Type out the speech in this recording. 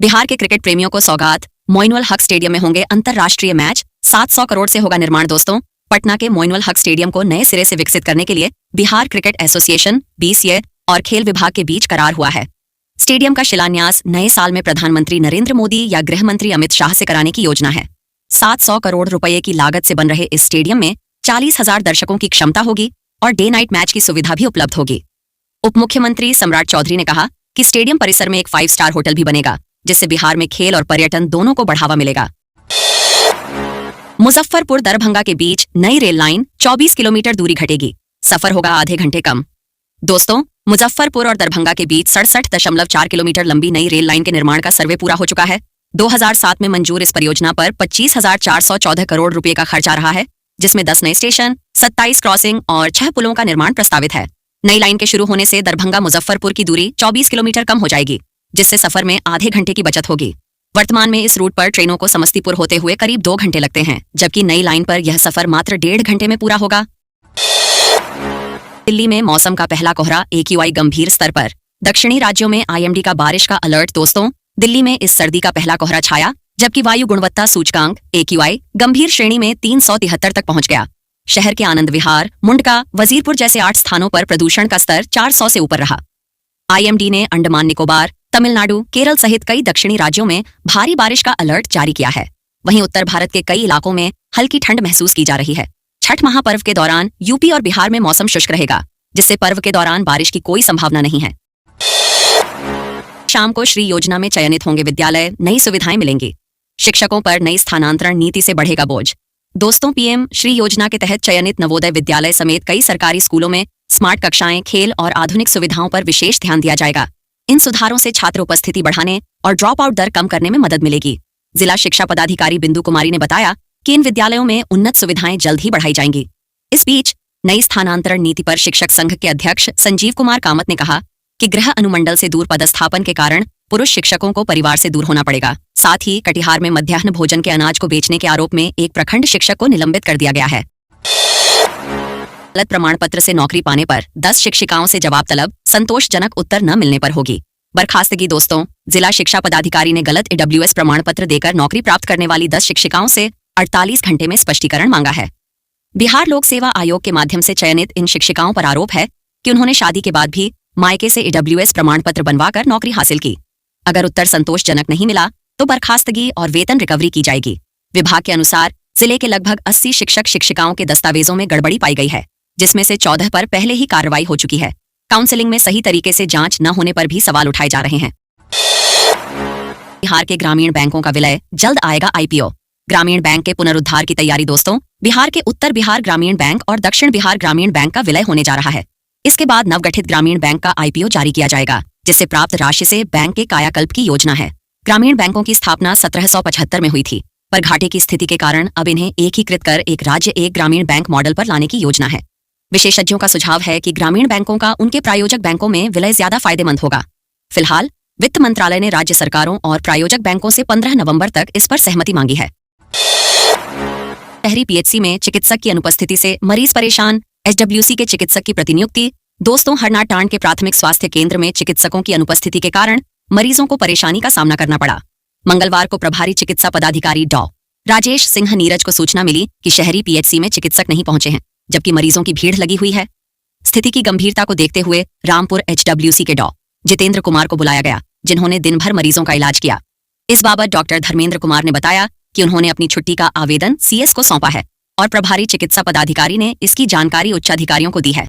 बिहार के क्रिकेट प्रेमियों को सौगात, मोइनुल हक स्टेडियम में होंगे अंतरराष्ट्रीय मैच। 700 करोड़ से होगा निर्माण। दोस्तों, पटना के मोइनुल हक स्टेडियम को नए सिरे से विकसित करने के लिए बिहार क्रिकेट एसोसिएशन BCA और खेल विभाग के बीच करार हुआ है। स्टेडियम का शिलान्यास नए साल में प्रधानमंत्री नरेंद्र मोदी या गृह मंत्री अमित शाह से कराने की योजना है। 700 करोड़ रुपए की लागत से बन रहे इस स्टेडियम में 40,000 दर्शकों की क्षमता होगी और डे नाइट मैच की सुविधा भी उपलब्ध होगी। उप मुख्यमंत्री सम्राट चौधरी ने कहा कि स्टेडियम परिसर में एक 5 स्टार होटल भी बनेगा, जिससे बिहार में खेल और पर्यटन दोनों को बढ़ावा मिलेगा। मुजफ्फरपुर दरभंगा के बीच नई रेल लाइन 24 किलोमीटर दूरी घटेगी, सफर होगा आधे घंटे कम। दोस्तों, मुजफ्फरपुर और दरभंगा के बीच 67.4 किलोमीटर लंबी नई रेल लाइन के निर्माण का सर्वे पूरा हो चुका है। 2007 में मंजूर इस परियोजना पर 25,414 करोड़ रुपए का खर्च आ रहा है, जिसमें 10 नए स्टेशन, 27 क्रॉसिंग और 6 पुलों का निर्माण प्रस्तावित है। नई लाइन के शुरू होने से दरभंगा मुजफ्फरपुर की दूरी 24 किलोमीटर कम हो जाएगी, जिससे सफर में आधे घंटे की बचत होगी। वर्तमान में इस रूट पर ट्रेनों को समस्तीपुर होते हुए करीब 2 घंटे लगते हैं, जबकि नई लाइन पर यह सफर मात्र 1.5 घंटे में पूरा होगा। दिल्ली में मौसम का पहला कोहरा, AQI गंभीर स्तर पर। दक्षिणी राज्यों में IMD का बारिश का अलर्ट। दोस्तों, दिल्ली में इस सर्दी का पहला कोहरा छाया, जबकि वायु गुणवत्ता सूचकांक AQI गंभीर श्रेणी में 373 तक पहुंच गया। शहर के आनंद विहार, मुंडका, वजीरपुर जैसे 8 स्थानों पर प्रदूषण का स्तर 400 से ऊपर रहा। IMD ने अंडमान निकोबार, तमिलनाडु, केरल सहित कई दक्षिणी राज्यों में भारी बारिश का अलर्ट जारी किया है। वहीं उत्तर भारत के कई इलाकों में हल्की ठंड महसूस की जा रही है। छठ महापर्व के दौरान यूपी और बिहार में मौसम शुष्क रहेगा, जिससे पर्व के दौरान बारिश की कोई संभावना नहीं है। शाम को श्री योजना में चयनित होंगे विद्यालय, नई सुविधाएं मिलेंगी। शिक्षकों पर नई स्थानांतरण नीति से बढ़ेगा बोझ। दोस्तों, PM श्री योजना के तहत चयनित नवोदय विद्यालय समेत कई सरकारी स्कूलों में स्मार्ट कक्षाएं, खेल और आधुनिक सुविधाओं पर विशेष ध्यान दिया जाएगा। इन सुधारों से छात्र उपस्थिति बढ़ाने और ड्रॉप आउट दर कम करने में मदद मिलेगी। जिला शिक्षा पदाधिकारी बिंदु कुमारी ने बताया कि इन विद्यालयों में उन्नत सुविधाएं जल्द ही बढ़ाई जाएंगी। इस बीच नई स्थानांतरण नीति पर शिक्षक संघ के अध्यक्ष संजीव कुमार कामत ने कहा कि गृह अनुमंडल से दूर पदस्थापन के कारण पुरुष शिक्षकों को परिवार से दूर होना पड़ेगा। साथ ही कटिहार में मध्याह्न भोजन के अनाज को बेचने के आरोप में एक प्रखंड शिक्षक को निलंबित कर दिया गया है। गलत प्रमाण पत्र से नौकरी पाने पर 10 शिक्षिकाओं से जवाब तलब, संतोषजनक उत्तर न मिलने पर होगी बर्खास्तगी। दोस्तों, जिला शिक्षा पदाधिकारी ने गलत AWS प्रमाण पत्र देकर नौकरी प्राप्त करने वाली 10 शिक्षिकाओं से 48 घंटे में स्पष्टीकरण मांगा है। बिहार लोक सेवा आयोग के माध्यम से चयनित इन शिक्षिकाओं पर आरोप है कि उन्होंने शादी के बाद भी मायके से AWS प्रमाण पत्र बनवाकर नौकरी हासिल की। अगर उत्तर संतोषजनक नहीं मिला तो बर्खास्तगी और वेतन रिकवरी की जाएगी। विभाग के अनुसार जिले के लगभग 80 शिक्षक शिक्षिकाओं के दस्तावेजों में गड़बड़ी पाई गई है, जिसमें से 14 पर पहले ही कार्रवाई हो चुकी है। काउंसलिंग में सही तरीके से जांच न होने पर भी सवाल उठाए जा रहे हैं। बिहार के ग्रामीण बैंकों का विलय, जल्द आएगा IPO। ग्रामीण बैंक के पुनरुद्धार की तैयारी। दोस्तों, बिहार के उत्तर बिहार ग्रामीण बैंक और दक्षिण बिहार ग्रामीण बैंक का विलय होने जा रहा है। इसके बाद नवगठित ग्रामीण बैंक का IPO जारी किया जाएगा, जिससे प्राप्त राशि से बैंक के कायाकल्प की योजना है। ग्रामीण बैंकों की स्थापना 1775 में हुई थी, पर घाटे की स्थिति के कारण अब इन्हें एकीकृत कर एक राज्य एक ग्रामीण बैंक मॉडल पर लाने की योजना है। विशेषज्ञों का सुझाव है कि ग्रामीण बैंकों का उनके प्रायोजक बैंकों में विलय ज्यादा फायदेमंद होगा। फिलहाल वित्त मंत्रालय ने राज्य सरकारों और प्रायोजक बैंकों से 15 नवंबर तक इस पर सहमति मांगी है। शहरी PHC में चिकित्सक की अनुपस्थिति से मरीज परेशान, HWC के चिकित्सक की प्रतिनियुक्ति। दोस्तों, हरनाटांड के प्राथमिक स्वास्थ्य केंद्र में चिकित्सकों की अनुपस्थिति के कारण मरीजों को परेशानी का सामना करना पड़ा। मंगलवार को प्रभारी चिकित्सा पदाधिकारी डॉ. राजेश सिंह नीरज को सूचना मिली कि शहरी PHC में चिकित्सक नहीं पहुंचे हैं, जबकि मरीजों की भीड़ लगी हुई है। स्थिति की गंभीरता को देखते हुए रामपुर HWC के डॉ. जितेंद्र कुमार को बुलाया गया, जिन्होंने दिन भर मरीजों का इलाज किया। इस बाबत डॉक्टर धर्मेंद्र कुमार ने बताया कि उन्होंने अपनी छुट्टी का आवेदन CS को सौंपा है और प्रभारी चिकित्सा पदाधिकारी ने इसकी जानकारी उच्चाधिकारियों को दी है।